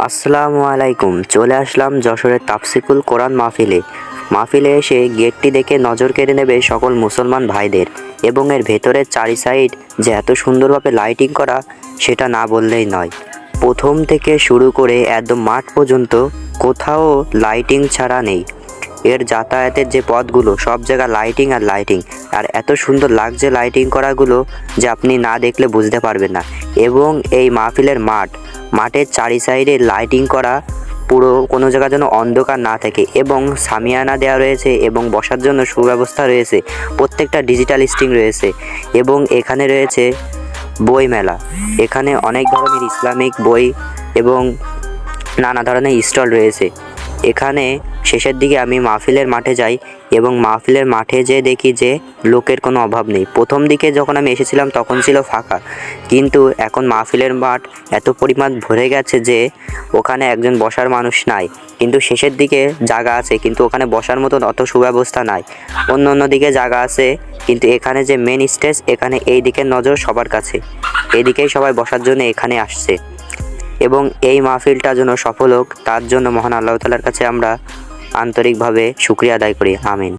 আসসালামু আলাইকুম। চলে আসলাম যশোরের তাফসিকুল কোরআন মাহফিলে এসে গেটটি দেখে নজর কেড়ে নেবে সকল মুসলমান ভাইদের। এবং এর ভেতরের চারি সাইড যে এত সুন্দরভাবে লাইটিং করা, সেটা না বললেই নয়। প্রথম থেকে শুরু করে একদম মাঠ পর্যন্ত কোথাও লাইটিং ছাড়া নেই। এর যাতায়াতের যে পথগুলো সব জায়গায় লাইটিং আর লাইটিং, আর এত সুন্দর লাগছে লাইটিং করাগুলো যে আপনি না দেখলে বুঝতে পারবেন না। এবং এই মাহফিলের মাঠের চারি সাইডে লাইটিং করা, পুরো কোনো জায়গা যেন অন্ধকার না থাকে, এবং সামিয়ানা দেওয়া রয়েছে এবং বসার জন্য সুব্যবস্থা রয়েছে। প্রত্যেকটা ডিজিটাল স্ক্রিন রয়েছে এবং এখানে রয়েছে বই মেলা। এখানে অনেক ধরনের ইসলামিক বই এবং নানা ধরনের স্টল রয়েছে। এখানে শেষের দিকে আমি মাহফিলের মাঠে যাই এবং মাহফিলের মাঠে যেয়ে দেখি যে লোকের কোনো অভাব নেই। প্রথম দিকে যখন আমি এসেছিলাম তখন ছিল ফাঁকা, কিন্তু এখন মাহফিলের মাঠ এত পরিমাণ ভরে গেছে যে ওখানে একজন বসার মানুষ নাই। কিন্তু শেষের দিকে জায়গা আছে, কিন্তু ওখানে বসার মতন অত সুব্যবস্থা নাই। অন্য দিকে জায়গা আছে, কিন্তু এখানে যে মেন স্টেজ, এখানে এই দিকের নজর সবার কাছে, এইদিকেই সবাই বসার জন্য এখানে আসছে। এবং এই মাহফিলটা যেন সফল হোক, তার জন্য মহান আল্লাহ তাআলার কাছে আমরা আন্তরিকভাবে শুকরিয়া আদায় করি। আমিন।